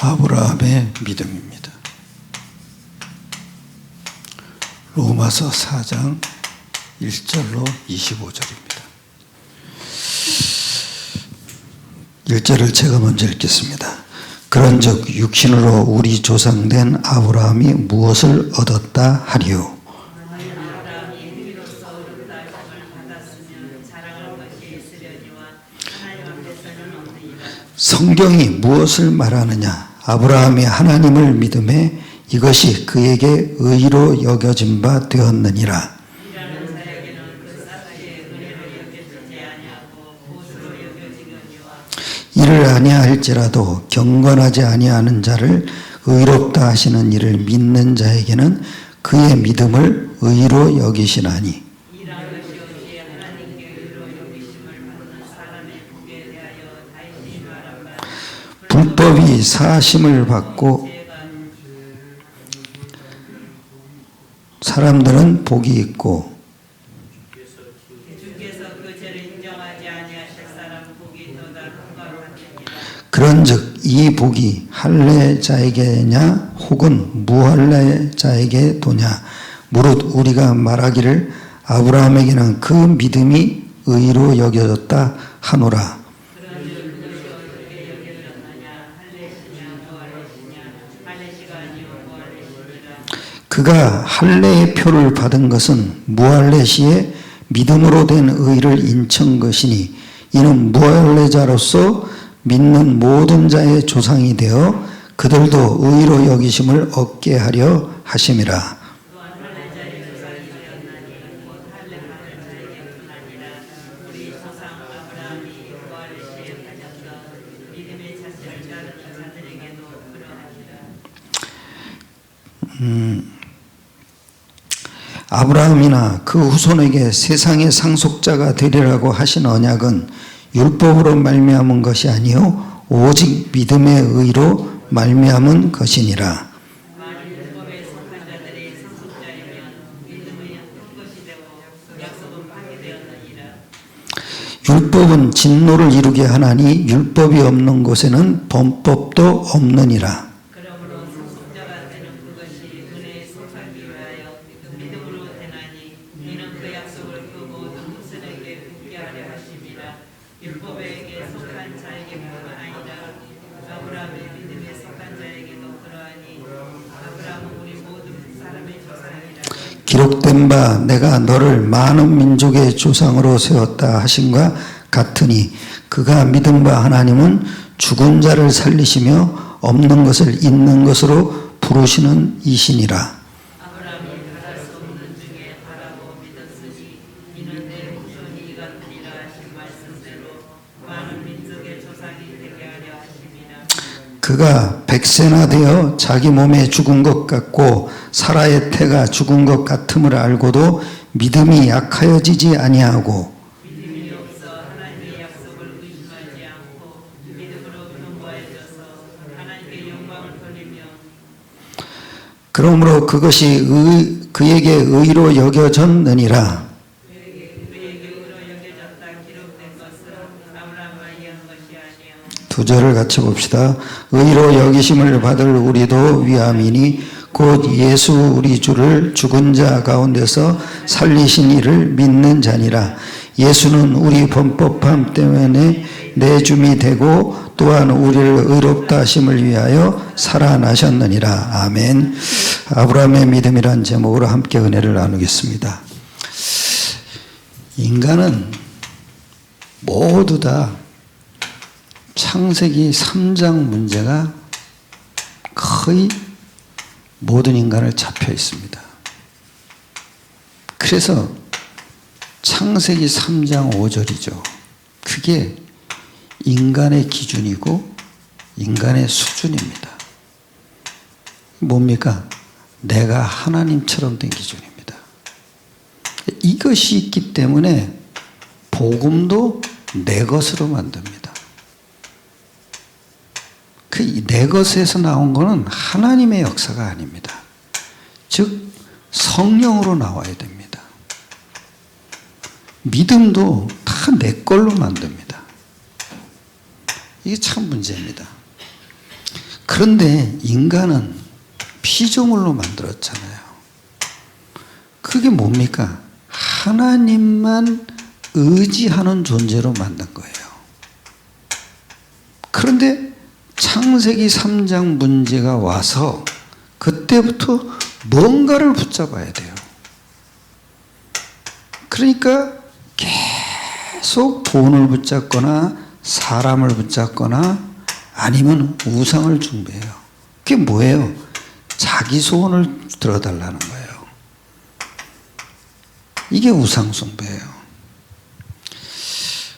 아브라함의 믿음입니다. 로마서 4장 1절로 25절입니다. 1절을 제가 먼저 읽겠습니다. 그런즉 육신으로 우리 조상된 아브라함이 무엇을 얻었다 하리요? 성경이 무엇을 말하느냐? 아브라함이 하나님을 믿음에 이것이 그에게 의로 여겨진 바 되었느니라. 이를 아니할지라도 경건하지 아니하는 자를 의롭다 하시는 이를 믿는 자에게는 그의 믿음을 의로 여기시나니. 불법이 사심을 받고 사람들은 복이 있고 그런즉 이 복이 할례자에게냐 혹은 무할례자에게 도냐 무릇 우리가 말하기를 아브라함에게는 그 믿음이 의로 여겨졌다 하노라. 그가 할례의 표를 받은 것은 무할례 시에 믿음으로 된 의를 인천 것이니 이는 무할례자로서 믿는 모든 자의 조상이 되어 그들도 의로 여기심을 얻게 하려 하심이라. 아브라함이나 그 후손에게 세상의 상속자가 되리라고 하신 언약은 율법으로 말미암은 것이 아니요 오직 믿음의 의로 말미암은 것이니라. 율법은 진노를 이루게 하나니 율법이 없는 곳에는 범법도 없느니라. 기록된 바 내가 너를 많은 민족의 조상으로 세웠다 하심과 같으니 그가 믿은 바 하나님은 죽은 자를 살리시며 없는 것을 있는 것으로 부르시는 이시니라. 그가 100세나 되어 자기 몸에 죽은 것 같고 사라의 태가 죽은 것 같음을 알고도 믿음이 약하여지지 아니하고 그러므로 그것이 그에게 의로 여겨졌느니라. 두 절을 같이 봅시다. 의로 여기심을 받을 우리도 위함이니 곧 예수 우리 주를 죽은 자 가운데서 살리신 이를 믿는 자니라. 예수는 우리 범법함 때문에 내줌이 되고 또한 우리를 의롭다 하심을 위하여 살아나셨느니라. 아멘. 아브라함의 믿음이란 제목으로 함께 은혜를 나누겠습니다. 인간은 모두 다 창세기 3장 문제가 거의 모든 인간을 잡혀 있습니다. 그래서 창세기 3장 5절이죠. 그게 인간의 기준이고 인간의 수준입니다. 뭡니까? 내가 하나님처럼 된 기준입니다. 이것이 있기 때문에 복음도 내 것으로 만듭니다. 그 내 것에서 나온 것은 하나님의 역사가 아닙니다. 즉 성령으로 나와야 됩니다. 믿음도 다 내 걸로 만듭니다. 이게 참 문제입니다. 그런데 인간은 피조물로 만들었잖아요. 그게 뭡니까? 하나님만 의지하는 존재로 만든 거예요. 그런데 창세기 3장 문제가 와서 그때부터 뭔가를 붙잡아야 돼요. 그러니까 계속 돈을 붙잡거나 사람을 붙잡거나 아니면 우상을 숭배해요. 그게 뭐예요? 자기 소원을 들어달라는 거예요. 이게 우상 숭배예요.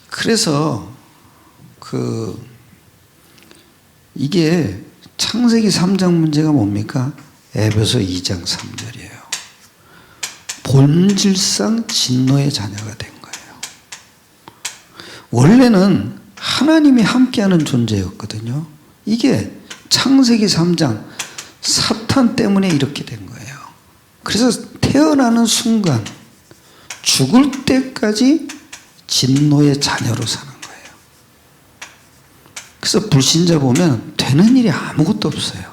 그래서 이게 창세기 3장 문제가 뭡니까? 에베소 2장 3절이에요. 본질상 진노의 자녀가 된 거예요. 원래는 하나님이 함께하는 존재였거든요. 이게 창세기 3장 사탄 때문에 이렇게 된 거예요. 그래서 태어나는 순간 죽을 때까지 진노의 자녀로 사는 거예요. 그래서 불신자 보면 되는 일이 아무것도 없어요.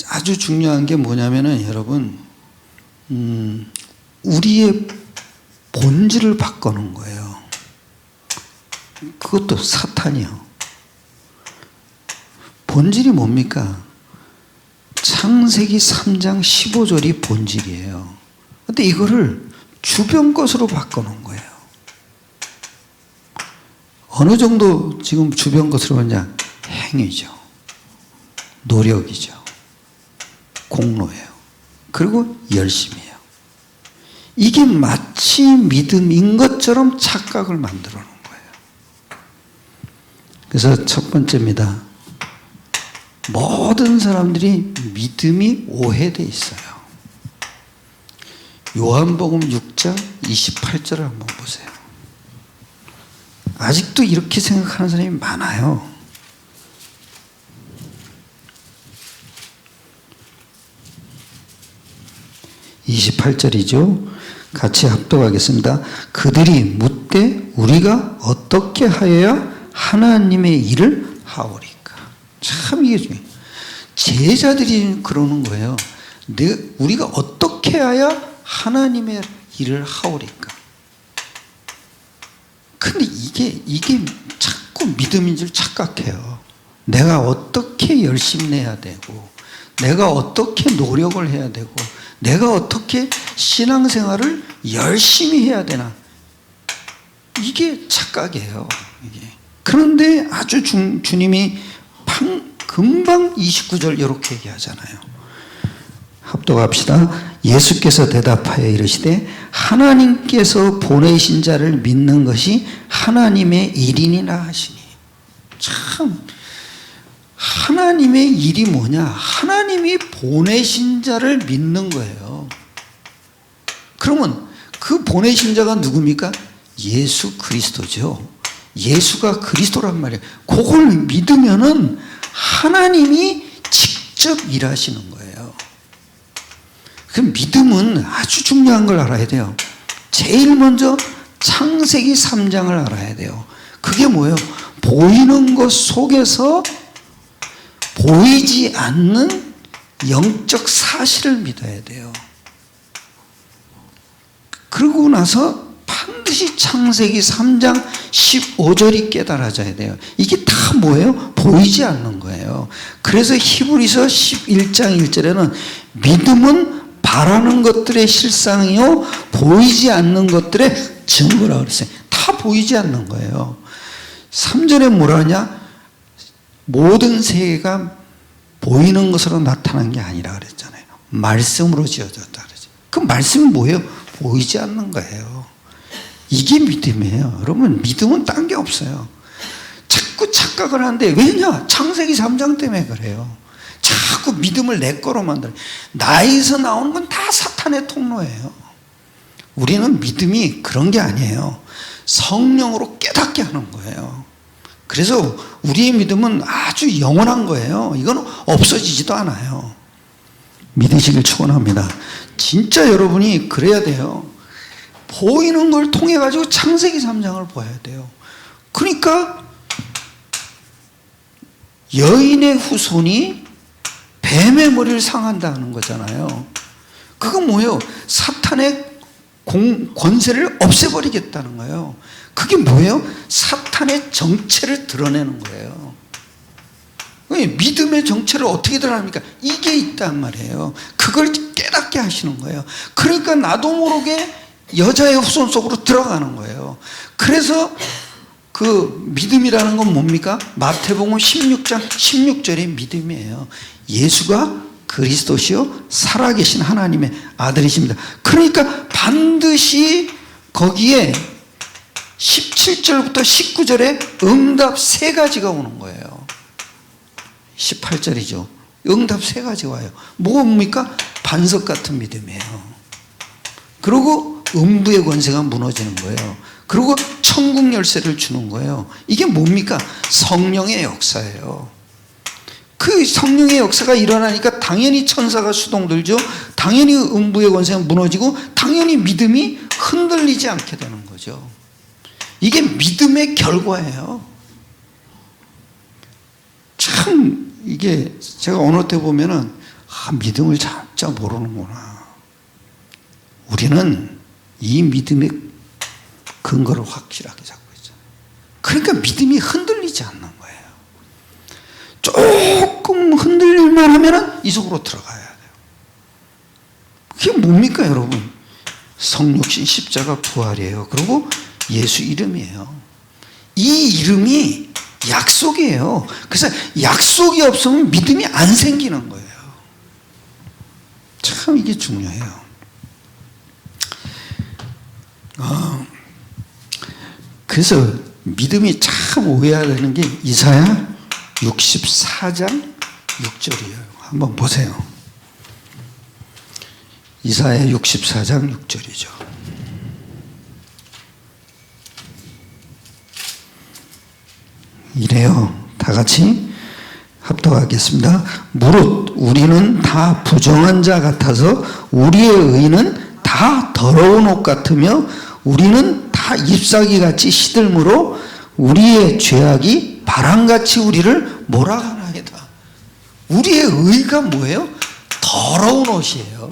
아주 중요한 게 뭐냐면은 여러분, 우리의 본질을 바꾸는 거예요. 그것도 사탄이요. 본질이 뭡니까? 창세기 3장 15절이 본질이에요. 근데 이거를 주변 것으로 바꾸는 거예요. 어느 정도 지금 주변 것으로 보냐? 행위죠. 노력이죠. 공로예요. 그리고 열심이에요. 이게 마치 믿음인 것처럼 착각을 만들어 놓은 거예요. 그래서 첫 번째입니다. 모든 사람들이 믿음이 오해되어 있어요. 요한복음 6장 28절을 한번 보세요. 아직도 이렇게 생각하는 사람이 많아요. (28절이죠) 같이 합독하겠습니다. 그들이 묻되 우리가 어떻게 하여야 하나님의 일을 하오리까? 참 이게 중요해요. 제자들이 그러는 거예요. 우리가 어떻게 해야 하나님의 일을 하오리까? 근데 이게 자꾸 믿음인 줄 착각해요. 내가 어떻게 열심히 내야 되고, 내가 어떻게 노력을 해야 되고, 내가 어떻게 신앙생활을 열심히 해야 되나? 이게 착각이에요. 이게. 그런데 아주 주님이 금방 29절 이렇게 얘기하잖아요. 합독합시다. 예수께서 대답하여 이르시되 하나님께서 보내신 자를 믿는 것이 하나님의 일이니라 하시니. 참 하나님의 일이 뭐냐? 하나님이 보내신 자를 믿는 거예요. 그러면 그 보내신 자가 누굽니까? 예수 그리스도죠. 예수가 그리스도란 말이에요. 그걸 믿으면은 하나님이 직접 일하시는 거예요. 그 믿음은 아주 중요한 걸 알아야 돼요. 제일 먼저 창세기 3장을 알아야 돼요. 그게 뭐예요? 보이는 것 속에서 보이지 않는 영적 사실을 믿어야 돼요. 그러고 나서 반드시 창세기 3장 15절이 깨달아져야 돼요. 이게 다 뭐예요? 보이지 않는 거예요. 그래서 히브리서 11장 1절에는 믿음은 바라는 것들의 실상이요 보이지 않는 것들의 증거라고 그랬어요. 다 보이지 않는 거예요. 3절에 뭐라 하냐? 모든 세계가 보이는 것으로 나타난 게 아니라 그랬잖아요. 말씀으로 지어졌다 그러죠. 그 말씀이 뭐예요? 보이지 않는 거예요. 이게 믿음이에요. 여러분, 믿음은 딴 게 없어요. 자꾸 착각을 하는데, 왜냐? 창세기 3장 때문에 그래요. 자꾸 믿음을 내 거로 만들어요. 나에서 나오는 건 다 사탄의 통로예요. 우리는 믿음이 그런 게 아니에요. 성령으로 깨닫게 하는 거예요. 그래서 우리의 믿음은 아주 영원한 거예요. 이건 없어지지도 않아요. 믿으시길 축원합니다. 진짜 여러분이 그래야 돼요. 보이는 걸 통해 가지고 창세기 3장을 봐야 돼요. 그러니까 여인의 후손이 뱀의 머리를 상한다는 거잖아요. 그건 뭐예요? 사탄의 권세를 없애버리겠다는 거예요. 그게 뭐예요? 사탄의 정체를 드러내는 거예요. 믿음의 정체를 어떻게 드러납니까? 이게 있단 말이에요. 그걸 깨닫게 하시는 거예요. 그러니까 나도 모르게 여자의 후손 속으로 들어가는 거예요. 그래서 그 믿음이라는 건 뭡니까? 마태복음 16장 16절의 믿음이에요. 예수가 그리스도시요 살아계신 하나님의 아들이십니다. 그러니까 반드시 거기에 17절부터 19절에 응답 세 가지가 오는 거예요. 18절이죠. 응답 세 가지 와요. 뭡니까? 반석 같은 믿음이에요. 그리고 음부의 권세가 무너지는 거예요. 그리고 천국 열쇠를 주는 거예요. 이게 뭡니까? 성령의 역사예요. 그 성령의 역사가 일어나니까 당연히 천사가 수동들죠. 당연히 음부의 권세가 무너지고 당연히 믿음이 흔들리지 않게 되는 거죠. 이게 믿음의 결과예요. 참 이게 제가 어느 때 보면은 믿음을 진짜 모르는구나. 우리는 이 믿음의 근거를 확실하게 잡고 있잖아요. 그러니까 믿음이 흔들리지 않는 거예요. 조금 흔들릴만 하면은 이 속으로 들어가야 돼요. 그게 뭡니까 여러분? 성육신 십자가 부활이에요. 그리고 예수 이름이에요. 이 이름이 약속이에요. 그래서 약속이 없으면 믿음이 안 생기는 거예요. 참 이게 중요해요. 그래서 믿음이 참 오해되는 게 이사야 64장 6절이에요. 한번 보세요. 이사야 64장 6절이죠. 이래요. 다 같이 합독하겠습니다. 무릇 우리는 다 부정한 자 같아서 우리의 의는 다 더러운 옷 같으며 우리는 다 잎사귀같이 시들므로 우리의 죄악이 바람같이 우리를 몰아가나이다. 우리의 의가 뭐예요? 더러운 옷이에요.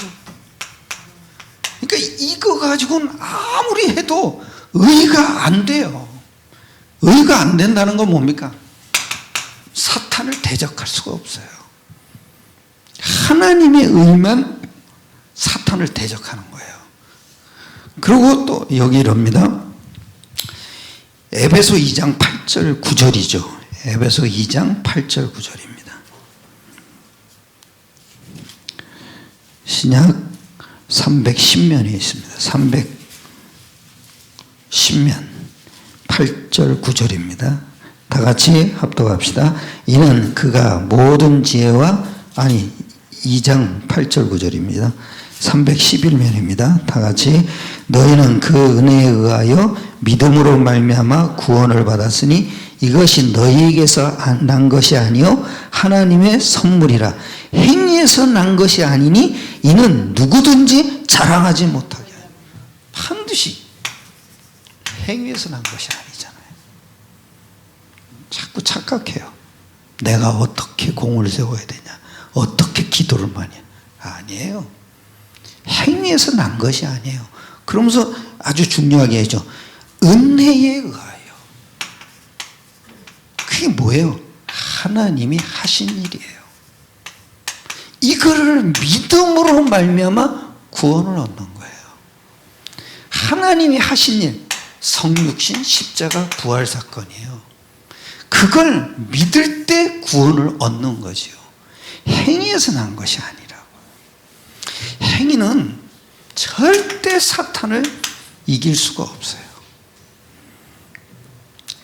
그러니까 이거 가지고는 아무리 해도 의가 안 돼요. 의가 안 된다는 건 뭡니까? 사탄을 대적할 수가 없어요. 하나님의 의만 사탄을 대적하는 거예요. 그리고 또 여기 이럽니다. 에베소 2장 8절 9절이죠. 에베소 2장 8절 9절입니다. 신약 310면에 있습니다. 310면 8절 9절입니다. 다 같이 합독합시다. 이는 그가 모든 지혜와 2장 8절 9절입니다. 311면입니다. 다 같이 너희는 그 은혜에 의하여 믿음으로 말미암아 구원을 받았으니 이것이 너희에게서 난 것이 아니요 하나님의 선물이라. 행위에서 난 것이 아니니 이는 누구든지 자랑하지 못하게 하여. 반드시 행위에서 난 것이 아니잖아요. 자꾸 착각해요. 내가 어떻게 공을 세워야 되냐, 어떻게 기도를 많이 해야. 아니에요. 행위에서 난 것이 아니에요. 그러면서 아주 중요하게 해죠. 은혜에 의하여. 그게 뭐예요? 하나님이 하신 일이에요. 이거를 믿음으로 말미암아 구원을 얻는 거예요. 하나님이 하신 일, 성육신 십자가 부활 사건이에요. 그걸 믿을 때 구원을 얻는 거지요. 행위에서 난 것이 아니라고. 행위는 절대 사탄을 이길 수가 없어요.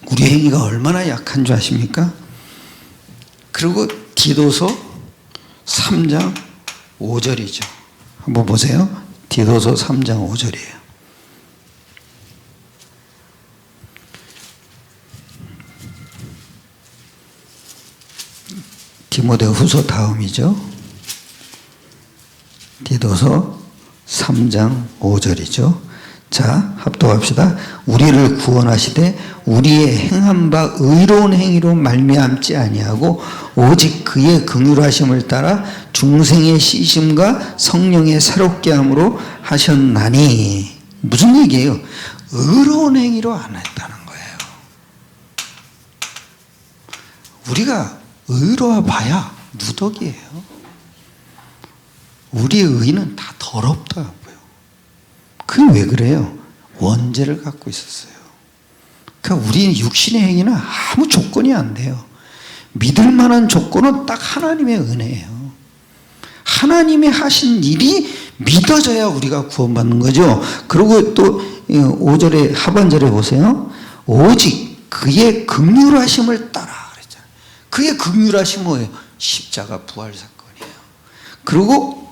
우리 행위가 얼마나 약한 줄 아십니까? 그리고 디도서 3장 5절이죠. 한번 보세요. 디도서 3장 5절이에요. 디모데후서 다음이죠. 디도서 3장 5절이죠. 자, 합독합시다. 우리를 구원하시되 우리의 행한 바 의로운 행위로 말미암지 아니하고 오직 그의 긍휼하심을 따라 중생의 씻음과 성령의 새롭게 함으로 하셨나니. 무슨 얘기예요? 의로운 행위로 안 했다는 거예요. 우리가 의로워 봐야 누더기예요. 우리의 의는 다 더럽다고요. 그게 왜 그래요? 원죄를 갖고 있었어요. 그러니까 우리 육신의 행위는 아무 조건이 안 돼요. 믿을 만한 조건은 딱 하나님의 은혜예요. 하나님이 하신 일이 믿어져야 우리가 구원받는 거죠. 그리고 또 5절에 하반절에 보세요. 오직 그의 긍휼하심을 따라 그랬잖아요. 그의 긍휼하심은 뭐예요? 십자가 부활 사건이에요. 그리고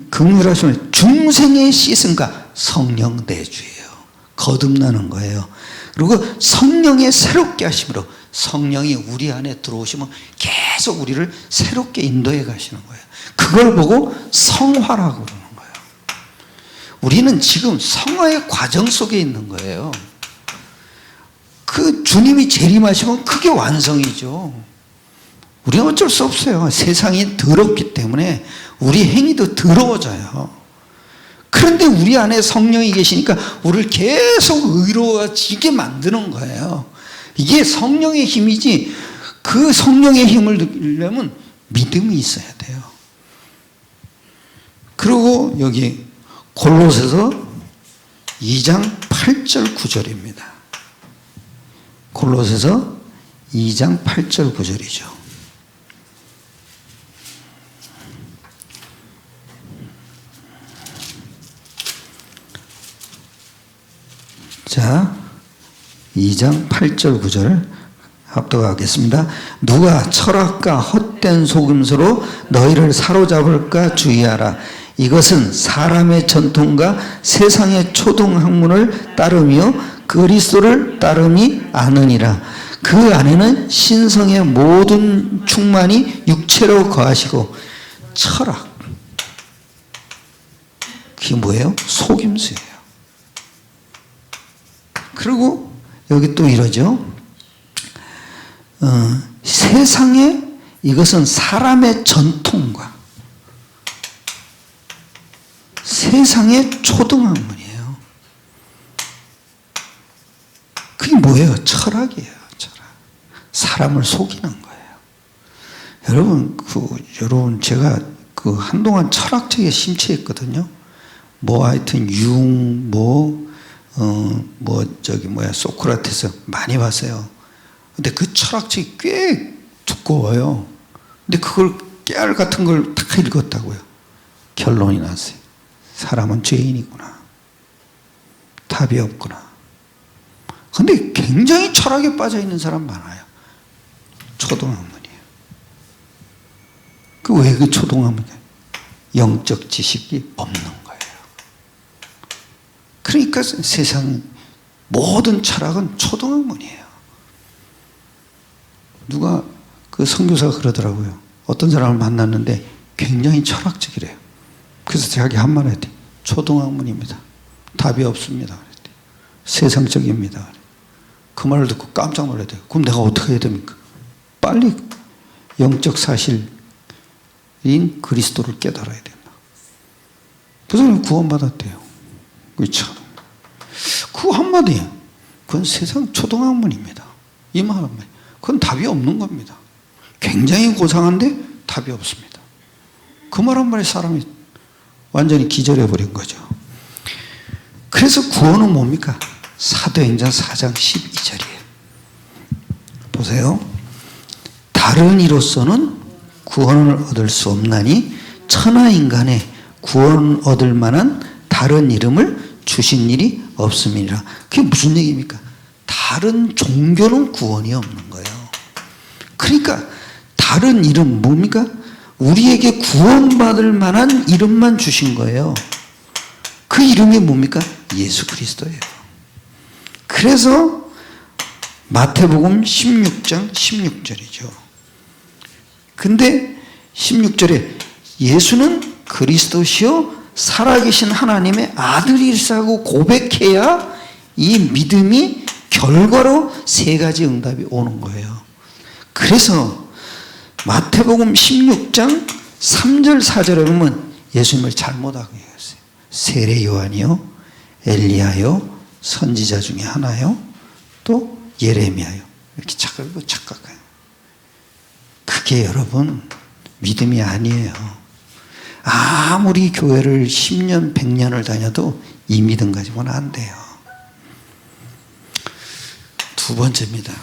긍휼하심을 중생의 씻음과 성령 내주예요. 거듭나는 거예요. 그리고 성령의 새롭게 하심으로 성령이 우리 안에 들어오시면 계속 우리를 새롭게 인도해 가시는 거예요. 그걸 보고 성화라고 그러는 거예요. 우리는 지금 성화의 과정 속에 있는 거예요. 그 주님이 재림하시면 그게 완성이죠. 우리는 어쩔 수 없어요. 세상이 더럽기 때문에 우리 행위도 더러워져요. 그런데 우리 안에 성령이 계시니까 우리를 계속 의로워지게 만드는 거예요. 이게 성령의 힘이지, 그 성령의 힘을 느끼려면 믿음이 있어야 돼요. 그리고 여기 골로새서 2장 8절 9절입니다. 골로새서 2장 8절 9절이죠. 자, 2장 8절 9절 합독하겠습니다. 누가 철학과 헛된 속임수로 너희를 사로잡을까 주의하라. 이것은 사람의 전통과 세상의 초등학문을 따르며 그리스도를 따름이 아느니라. 그 안에는 신성의 모든 충만이 육체로 거하시고. 철학, 그게 뭐예요? 속임수예요. 그리고 여기 또 이러죠. 세상에, 이것은 사람의 전통과 세상의 초등학문이에요. 그게 뭐예요? 철학이에요. 철학. 사람을 속이는 거예요. 여러분 제가 한동안 철학책에 심취했거든요. 하여튼 소크라테스 많이 봤어요. 근데 그 철학책이 꽤 두꺼워요. 근데 그걸 깨알 같은 걸 다 읽었다고요. 결론이 났어요. 사람은 죄인이구나. 답이 없구나. 근데 굉장히 철학에 빠져 있는 사람 많아요. 초등학문이에요. 왜 그 초등학문이에요? 영적 지식이 없는 거예요. 그러니까 세상 모든 철학은 초등학문이에요. 누가 선교사가 그러더라고요. 어떤 사람을 만났는데 굉장히 철학적이래요. 그래서 자기 한마디 했대. 초등학문입니다. 답이 없습니다. 그랬대. 세상적입니다. 그 말을 듣고 깜짝 놀랐대요. 그럼 내가 어떻게 해야 됩니까? 빨리 영적 사실인 그리스도를 깨달아야 된다. 그 사람이 구원받았대요. 그 한마디, 그건 세상 초등학문입니다. 이 말 한마디. 그건 답이 없는 겁니다. 굉장히 고상한데 답이 없습니다. 그 말 한마디에 사람이 완전히 기절해버린 거죠. 그래서 구원은 뭡니까? 사도행전 4장 12절이에요. 보세요. 다른 이로서는 구원을 얻을 수 없나니 천하인간에 구원 얻을 만한 다른 이름을 주신 일이 없음이니라. 그게 무슨 얘기입니까? 다른 종교는 구원이 없는 거예요. 그러니까 다른 이름 뭡니까? 우리에게 구원받을 만한 이름만 주신 거예요. 그 이름이 뭡니까? 예수 그리스도예요. 그래서 마태복음 16장 16절이죠. 근데 16절에 예수는 그리스도시요 살아계신 하나님의 아들이라고 고백해야 이 믿음이 결과로 세 가지 응답이 오는 거예요. 그래서 마태복음 16장 3절 4절에 보면 예수님을 잘못하고 얘기했어요. 세례 요한이요, 엘리야요, 선지자 중에 하나요, 또 예레미야요. 이렇게 착각해요. 그게 여러분 믿음이 아니에요. 아무리 교회를 10년, 100년을 다녀도 이 믿음 가지고는 안 돼요. 두 번째입니다.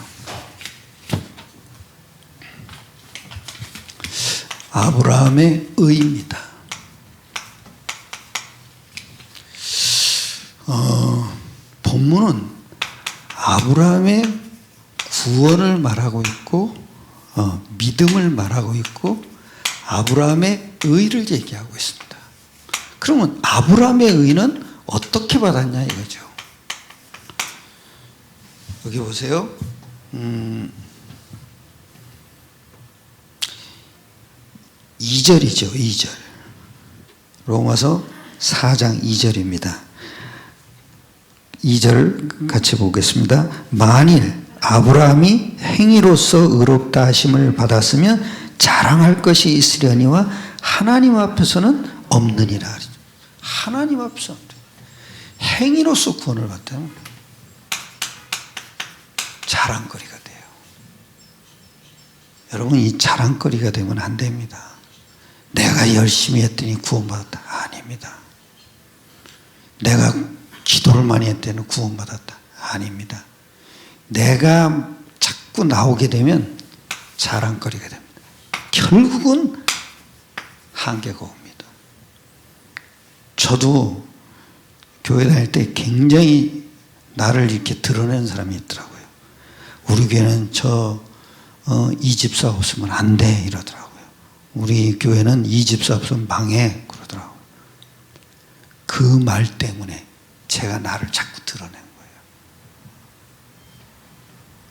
아브라함의 의입니다. 본문은 아브라함의 구원을 말하고 있고 믿음을 말하고 있고 아브라함의 의를 얘기하고 있습니다. 그러면 아브라함의 의는 어떻게 받았냐 이거죠. 여기 보세요. 2절이죠. 2절. 로마서 4장 2절입니다. 2절 같이 보겠습니다. 만일 아브라함이 행위로서 의롭다 하심을 받았으면 자랑할 것이 있으려니와 하나님 앞에서는 없느니라. 하나님 앞에서 없다. 행위로서 구원을 받다면 자랑거리가 돼요. 여러분, 이 자랑거리가 되면 안 됩니다. 내가 열심히 했더니 구원받았다. 아닙니다. 내가 기도를 많이 했더니 구원받았다. 아닙니다. 내가 자꾸 나오게 되면 자랑거리가 됩니다. 결국은 한계가 옵니다. 저도 교회 다닐 때 굉장히 나를 이렇게 드러내는 사람이 있더라고요. 우리 교회는 이 집사 없으면 안 돼 이러더라고요. 우리 교회는 이 집사 없으면 망해 그러더라고요. 그 말 때문에 제가 나를 자꾸 드러낸 거예요.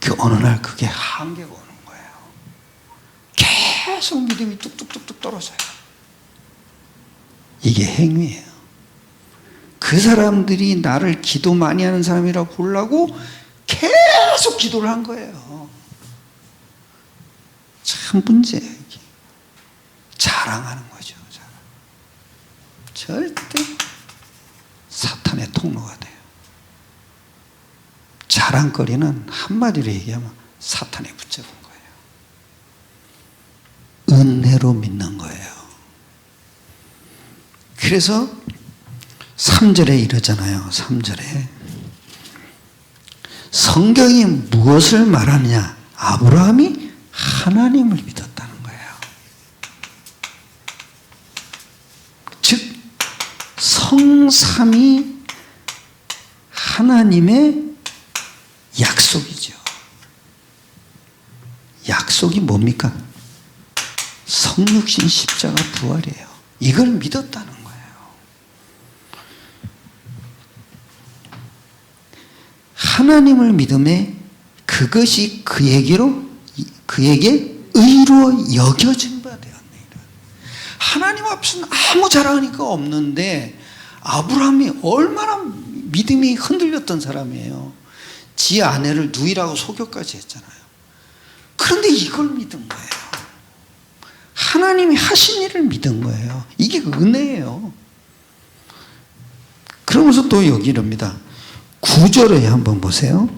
그 어느 날 그게 한계가 오는 거예요. 계속 믿음이 뚝뚝뚝뚝 떨어져요. 이게 행위예요. 그 사람들이 나를 기도 많이 하는 사람이라고 보려고 계속 기도를 한 거예요. 참 문제예요. 이게. 자랑하는 거죠. 절대 사탄의 통로가 돼요. 자랑거리는 한마디로 얘기하면 사탄에 붙잡은 거예요. 은혜로 믿는 거예요. 그래서 3절에 이러잖아요. 3절에 성경이 무엇을 말하느냐? 아브라함이 하나님을 믿었다는 거예요. 즉 성삼이 하나님의 약속이죠. 약속이 뭡니까? 성육신 십자가 부활이에요. 이걸 믿었다는 거예요. 하나님을 믿음에 그것이 그에게 의로 여겨진 바 되었느니라. 하나님 앞에서는 아무 자랑하니까 없는데 아브라함이 얼마나 믿음이 흔들렸던 사람이에요. 지 아내를 누이라고 소교까지 했잖아요. 그런데 이걸 믿은 거예요. 하나님이 하신 일을 믿은 거예요. 이게 은혜예요. 그러면서 또 여기 이럽니다. 9절에 한번 보세요.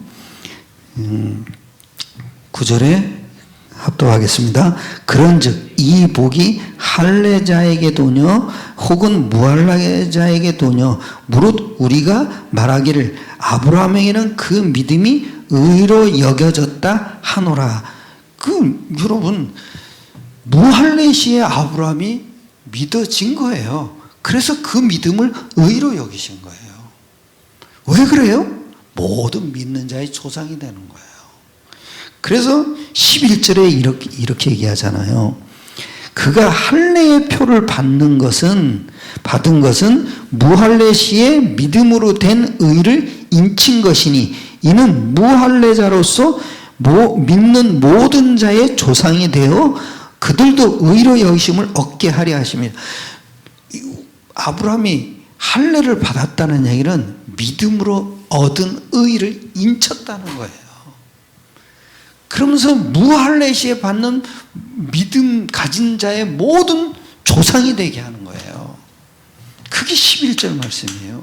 9절에 합독하겠습니다. 그런즉 이 복이 할례자에게도뇨 혹은 무할례자에게도뇨 무릇 우리가 말하기를 아브라함에게는 그 믿음이 의로 여겨졌다 하노라. 여러분 무할례 시에 아브라함이 믿어진 거예요. 그래서 그 믿음을 의로 여기신 거예요. 왜 그래요? 모든 믿는 자의 조상이 되는 거예요. 그래서 11절에 이렇게 얘기하잖아요. 그가 할례의 표를 받은 것은 무할례 시에 믿음으로 된 의를 인친 것이니 이는 무할례자로서 믿는 모든 자의 조상이 되어 그들도 의로 여기심을 얻게 하려 하십니다. 아브라함이 할례를 받았다는 얘기는 믿음으로 얻은 의를 인쳤다는 거예요. 그러면서 무할례 시에 받는 믿음 가진 자의 모든 조상이 되게 하는 거예요. 그게 11절 말씀이에요.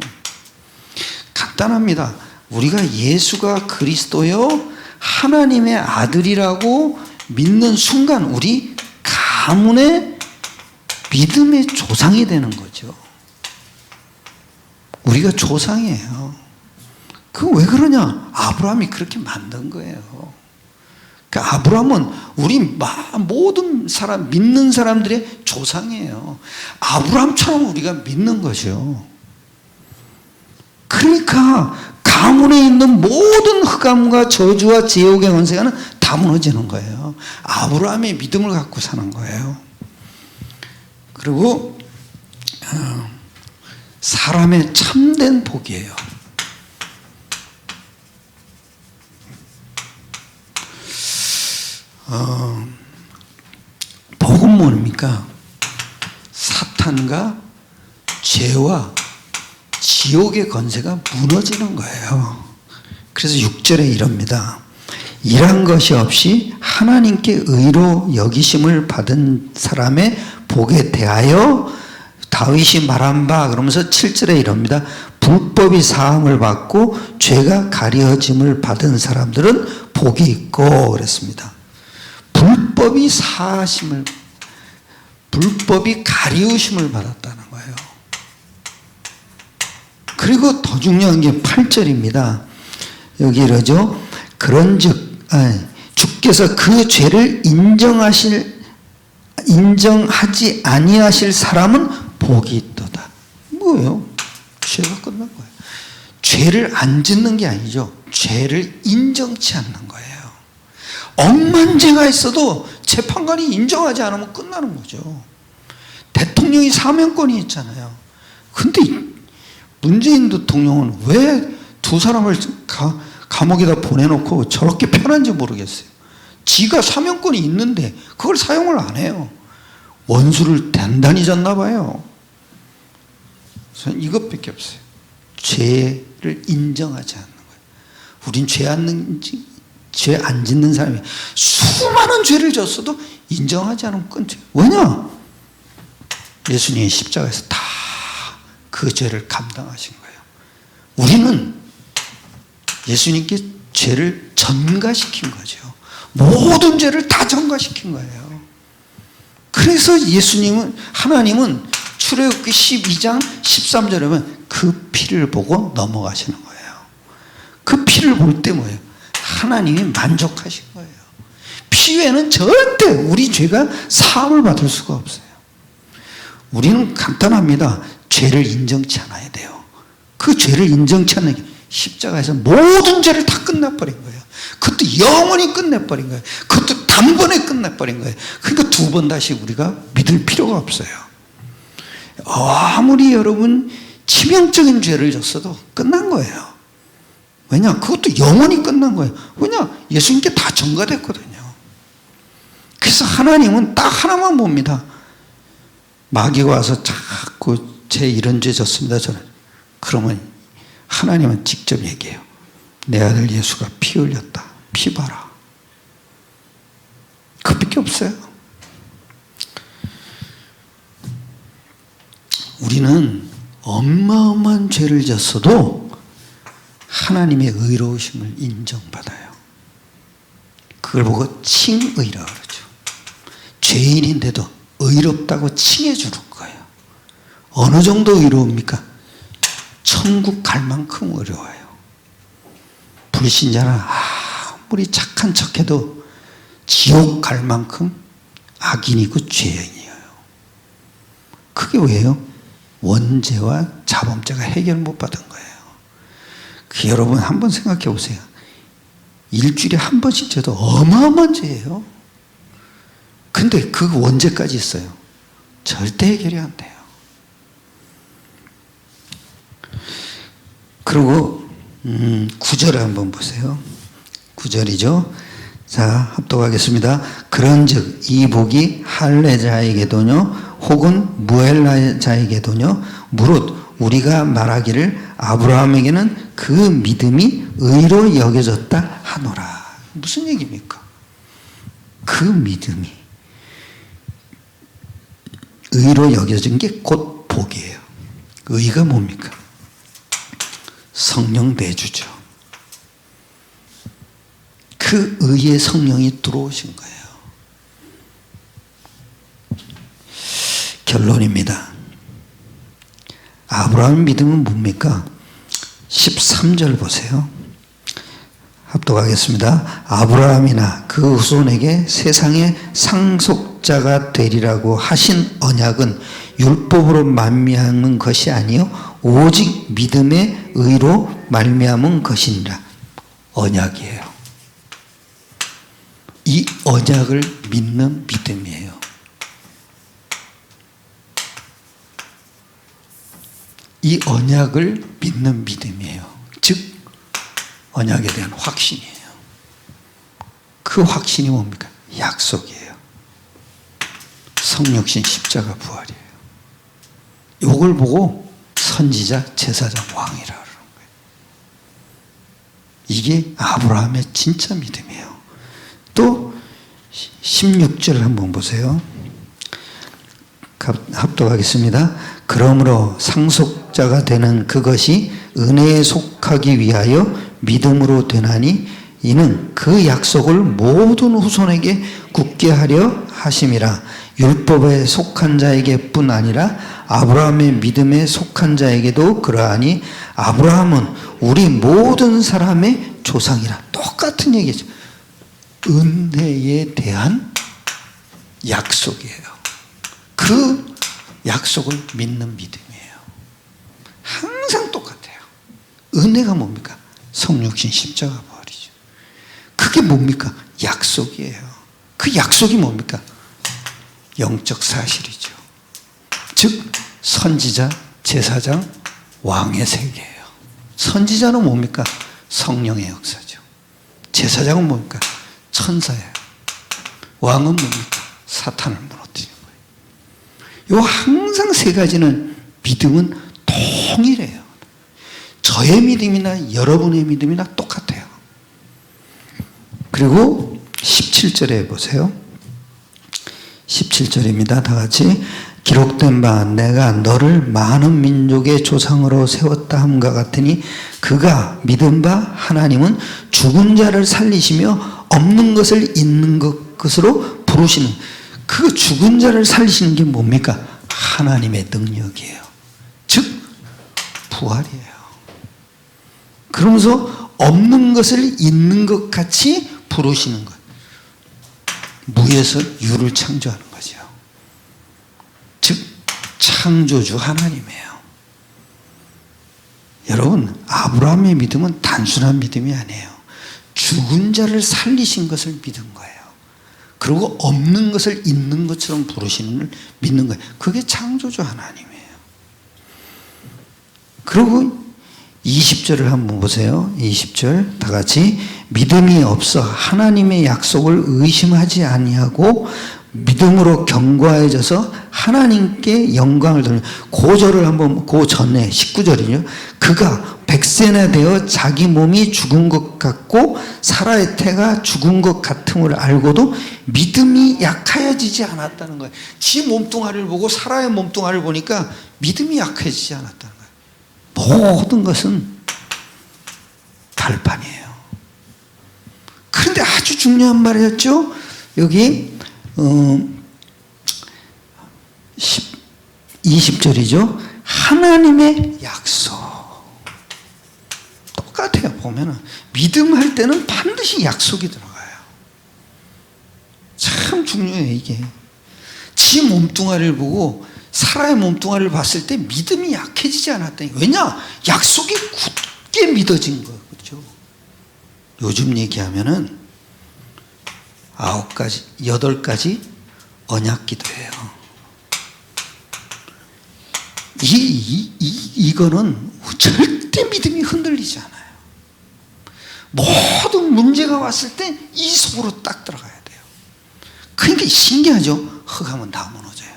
간단합니다. 우리가 예수가 그리스도요 하나님의 아들이라고 믿는 순간 우리 가문의 믿음의 조상이 되는 거죠. 우리가 조상이에요. 그 왜 그러냐? 아브라함이 그렇게 만든 거예요. 그러니까 아브라함은 우리 모든 사람, 믿는 사람들의 조상이에요. 아브라함처럼 우리가 믿는 거죠. 그러니까 가문에 있는 모든 흑암과 저주와 지옥의 권세가 다 무너지는 거예요. 아브라함의 믿음을 갖고 사는 거예요. 그리고 사람의 참된 복이에요. 복은 뭡니까? 사탄과 죄와 지옥의 권세가 무너지는 거예요. 그래서 6절에 이럽니다. 일한 것이 없이 하나님께 의로 여기심을 받은 사람의 복에 대하여 다윗이 말한 바 그러면서 7절에 이럽니다. 불법이 사함을 받고 죄가 가려짐을 받은 사람들은 복이 있고 그랬습니다. 불법이 사하심을, 불법이 가리우심을 받았다는 거예요. 그리고 더 중요한 게 8절입니다. 여기 이러죠. 그런즉 주께서 그 죄를 인정하지 아니하실 사람은 복이 있도다. 뭐예요? 죄가 끝난 거예요. 죄를 안 짓는 게 아니죠. 죄를 인정치 않는 거예요. 억만 죄가 있어도 재판관이 인정하지 않으면 끝나는 거죠. 대통령이 사면권이 있잖아요. 근데 문재인 대통령은 왜 두 사람을 감옥에다 보내놓고 저렇게 편한지 모르겠어요. 지가 사면권이 있는데 그걸 사용을 안 해요. 원수를 단단히 졌나 봐요. 저는 이것밖에 없어요. 죄를 인정하지 않는 거예요. 우린 죄 안 짓는 사람이 수많은 죄를 졌어도 인정하지 않으면 끊죠. 왜냐? 예수님이 십자가에서 다 그 죄를 감당하신 거예요. 우리는 예수님께 죄를 전가시킨 거죠. 모든 죄를 다 전가시킨 거예요. 그래서 하나님은 출애굽기 12장 13절에 보면 그 피를 보고 넘어가시는 거예요. 그 피를 볼 때 뭐예요? 하나님이 만족하신 거예요. 피 외에는 절대 우리 죄가 사함을 받을 수가 없어요. 우리는 간단합니다. 죄를 인정치 않아야 돼요. 그 죄를 인정치 않는 게 십자가에서 모든 죄를 다 끝내버린 거예요. 그것도 영원히 끝내버린 거예요. 그것도 단번에 끝내버린 거예요. 그러니까 두 번 다시 우리가 믿을 필요가 없어요. 아무리 여러분 치명적인 죄를 졌어도 끝난 거예요. 왜냐? 그것도 영원히 끝난 거예요. 왜냐? 예수님께 다 전가됐거든요. 그래서 하나님은 딱 하나만 봅니다. 마귀가 와서 자꾸 제 이런 죄 졌습니다. 저는. 그러면 하나님은 직접 얘기해요. 내 아들 예수가 피 흘렸다. 피 봐라. 그밖에 없어요. 우리는 어마어마한 죄를 졌어도 하나님의 의로우심을 인정받아요. 그걸 보고 칭의라 그러죠. 죄인인데도 의롭다고 칭해주는 거예요. 어느 정도 의로웁니까? 천국 갈 만큼 어려워요. 불신자는 아무리 착한 척해도 지옥 갈 만큼 악인이고 죄인이에요. 그게 왜요? 원죄와 자범죄가 해결 못 받은 거예요. 여러분 한번 생각해 보세요. 일주일에 한 번씩 져도 어마어마한 죄예요. 근데 그 원죄까지 있어요. 절대 해결이 안 돼요. 그리고 9절을 한번 보세요. 9절이죠. 자, 합독하겠습니다. 그런즉 이 복이 할례자에게도요 혹은 무엘라자에게도요. 무릇 우리가 말하기를 아브라함에게는 그 믿음이 의로 여겨졌다 하노라. 무슨 얘기입니까? 그 믿음이 의로 여겨진 게 곧 복이에요. 의가 뭡니까? 성령 내주죠. 그 의의 성령이 들어오신 거예요. 결론입니다. 아브라함의 믿음은 뭡니까? 13절 보세요. 합독하겠습니다. 아브라함이나 그 후손에게 세상의 상속자가 되리라고 하신 언약은 율법으로 말미암은 것이 아니요 오직 믿음의 의로 말미암은 것이니라. 언약이에요. 이 언약을 믿는 믿음이에요. 이 언약을 믿는 믿음이에요. 즉 언약에 대한 확신이에요. 그 확신이 뭡니까? 약속이에요. 성육신 십자가 부활이에요. 이걸 보고 선지자, 제사장, 왕이라 그러는 거예요. 이게 아브라함의 진짜 믿음이에요. 또 16절 한번 보세요. 합독하겠습니다. 그러므로 상속자가 되는 그것이 은혜에 속하기 위하여 믿음으로 되나니 이는 그 약속을 모든 후손에게 굳게 하려 하심이라. 율법에 속한 자에게 뿐 아니라 아브라함의 믿음에 속한 자에게도 그러하니 아브라함은 우리 모든 사람의 조상이라. 똑같은 얘기죠. 은혜에 대한 약속이에요. 그 약속을 믿는 믿음이에요. 항상 똑같아요. 은혜가 뭡니까? 성육신 십자가 부활이죠. 그게 뭡니까? 약속이에요. 그 약속이 뭡니까? 영적 사실이죠. 즉 선지자, 제사장, 왕의 세계예요. 선지자는 뭡니까? 성령의 역사죠. 제사장은 뭡니까? 천사예요. 왕은 뭡니까? 사탄을 무너뜨리는 거예요. 요 항상 세 가지는 믿음은 동일해요. 저의 믿음이나 여러분의 믿음이나 똑같아요. 그리고 17절에 보세요. 17절입니다. 다 같이. 기록된 바 내가 너를 많은 민족의 조상으로 세웠다 함과 같으니 그가 믿은 바 하나님은 죽은 자를 살리시며 없는 것을 있는 것으로 부르시는, 그 죽은 자를 살리시는 게 뭡니까? 하나님의 능력이에요. 즉 부활이에요. 그러면서 없는 것을 있는 것 같이 부르시는 것. 무에서 유를 창조하는 거죠. 즉 창조주 하나님이에요. 여러분, 아브라함의 믿음은 단순한 믿음이 아니에요. 죽은 자를 살리신 것을 믿은 거예요. 그리고 없는 것을 있는 것처럼 부르시는 걸 믿는 거예요. 그게 창조주 하나님이에요. 그리고 20절을 한번 보세요. 20절 다 같이. 믿음이 없어 하나님의 약속을 의심하지 아니하고 믿음으로 견고해져서 하나님께 영광을 돌리는, 그 절을 한번, 그 전에 19절이요. 그가 100세나 되어 자기 몸이 죽은 것 같고 사라의 태가 죽은 것 같음을 알고도 믿음이 약하여지지 않았다는 거예요. 지 몸뚱아리를 보고 사라의 몸뚱아리를 보니까 믿음이 약해지지 않았다는 거예요. 모든 것은 발판이에요. 그런데 아주 중요한 말이었죠. 여기 20절이죠. 하나님의 약속. 똑같아요. 보면은 믿음할 때는 반드시 약속이 들어가요. 참 중요해요. 이게 지 몸뚱아리를 보고 사라의 몸뚱아리를 봤을 때 믿음이 약해지지 않았다니. 왜냐? 약속이 굳게 믿어진 거예요. 그렇죠? 요즘 얘기하면은 9가지, 8가지 언약 기도예요. 이거는 절대 믿음이 흔들리지 않아요. 모든 문제가 왔을 때 이 속으로 딱 들어가야 돼요. 그러니까 신기하죠? 흙하면 다 무너져요.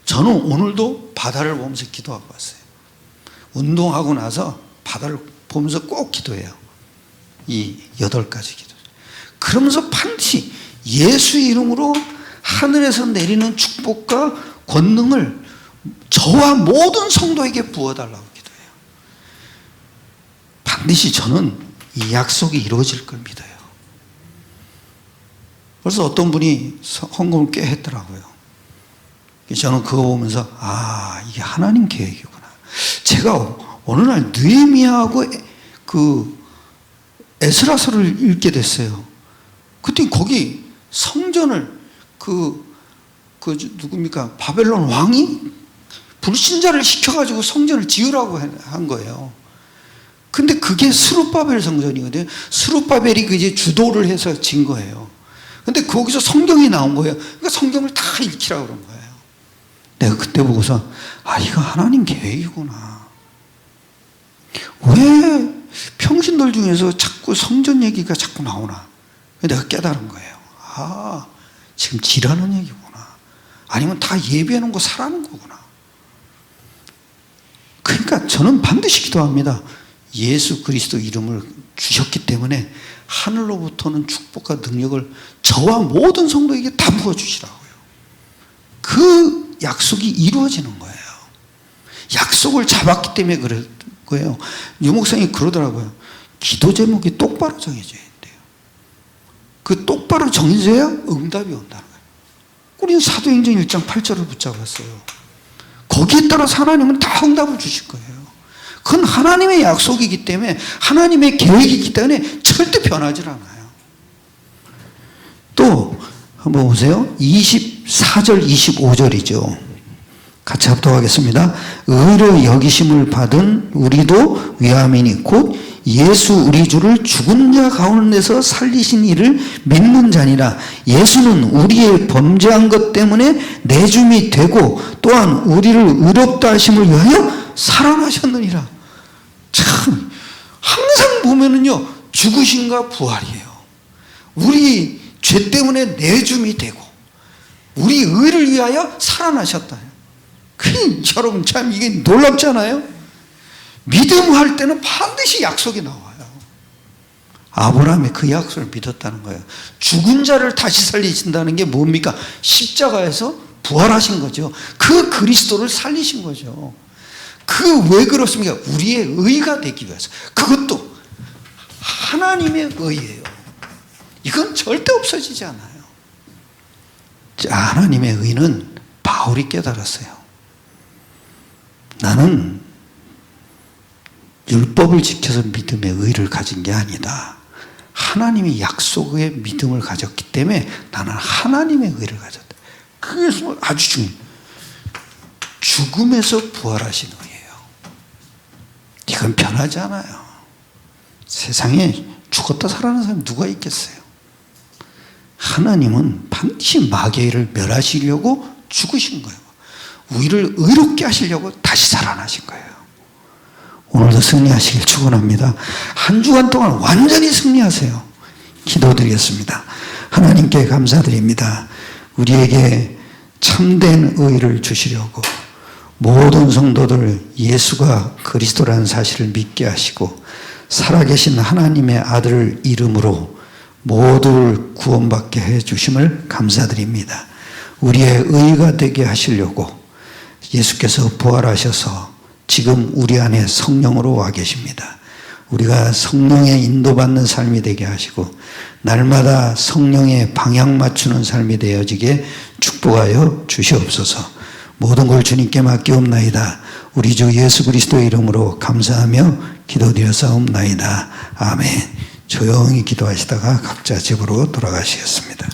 저는 오늘도 바다를 보면서 기도하고 왔어요. 운동하고 나서 바다를 보면서 꼭 기도해요. 이 8가지 기도. 그러면서 반드시 예수 이름으로 하늘에서 내리는 축복과 권능을 저와 모든 성도에게 부어달라고 기도해요. 반드시 저는 이 약속이 이루어질 걸 믿어요. 그래서 어떤 분이 헌금을 꽤 했더라고요. 저는 그거 보면서 이게 하나님 계획이구나. 제가 어느 날 느헤미야하고 그 에스라서를 읽게 됐어요. 그때 거기 성전을 누굽니까? 바벨론 왕이 불신자를 시켜가지고 성전을 지으라고 한 거예요. 근데 그게 스룹바벨 성전이거든요. 스룹바벨이 이제 주도를 해서 진 거예요. 근데 거기서 성경이 나온 거예요. 그러니까 성경을 다 읽히라고 그런 거예요. 내가 그때 보고서 이거 하나님 계획이구나. 왜 평신들 중에서 자꾸 성전 얘기가 자꾸 나오나. 내가 깨달은 거예요. 지금 지라는 얘기구나. 아니면 다 예배해 놓은 거 사라는 거구나. 그러니까 저는 반드시 기도합니다. 예수 그리스도 이름을 주셨기 때문에 하늘로부터는 축복과 능력을 저와 모든 성도에게 다 부어주시라고요. 그 약속이 이루어지는 거예요. 약속을 잡았기 때문에 그럴 거예요. 유 목사님이 그러더라고요. 기도 제목이 똑바로 정해져야 돼요. 그 똑바로 정해져야 응답이 온다는 거예요. 우리는 사도행전 1장 8절을 붙잡았어요. 거기에 따라서 하나님은 다 응답을 주실 거예요. 그건 하나님의 약속이기 때문에, 하나님의 계획이기 때문에 절대 변하지 않아요. 또 한번 보세요. 24절 25절이죠. 같이 합독하겠습니다. 의로 여기심을 받은 우리도 위함이니 곧 예수 우리 주를 죽은 자 가운데서 살리신 이를 믿는 자니라. 예수는 우리의 범죄한 것 때문에 내줌이 되고 또한 우리를 의롭다 하심을 위하여 살아나셨느니라. 참, 항상 보면은요, 죽으신가 부활이에요. 우리 죄 때문에 내줌이 되고 우리 의를 위하여 살아나셨다. 여러분 참 이게 놀랍잖아요. 믿음할 때는 반드시 약속이 나와요. 아브라함이 그 약속을 믿었다는 거예요. 죽은 자를 다시 살리신다는 게 뭡니까? 십자가에서 부활하신 거죠. 그 그리스도를 살리신 거죠. 왜 그렇습니까? 우리의 의가 되기 위해서. 그것도 하나님의 의예요. 이건 절대 없어지지 않아요. 하나님의 의는 바울이 깨달았어요. 나는 율법을 지켜서 믿음의 의를 가진 게 아니다. 하나님의 약속의 믿음을 가졌기 때문에 나는 하나님의 의를 가졌다. 그래서 아주 중요해요. 죽음에서 부활하신 의예요. 이건 변하지 않아요. 세상에 죽었다 살아나는 사람이 누가 있겠어요? 하나님은 반드시 마귀를 멸하시려고 죽으신 거예요. 우리를 의롭게 하시려고 다시 살아나신 거예요. 오늘도 승리하시길 축원합니다. 한 주간 동안 완전히 승리하세요. 기도드리겠습니다. 하나님께 감사드립니다. 우리에게 참된 의를 주시려고 모든 성도들 예수가 그리스도라는 사실을 믿게 하시고 살아계신 하나님의 아들 이름으로 모두를 구원받게 해주심을 감사드립니다. 우리의 의가 되게 하시려고 예수께서 부활하셔서 지금 우리 안에 성령으로 와 계십니다. 우리가 성령의 인도받는 삶이 되게 하시고 날마다 성령의 방향 맞추는 삶이 되어지게 축복하여 주시옵소서. 모든 걸 주님께 맡기옵나이다. 우리 주 예수 그리스도의 이름으로 감사하며 기도드렸사옵나이다. 아멘. 조용히 기도하시다가 각자 집으로 돌아가시겠습니다.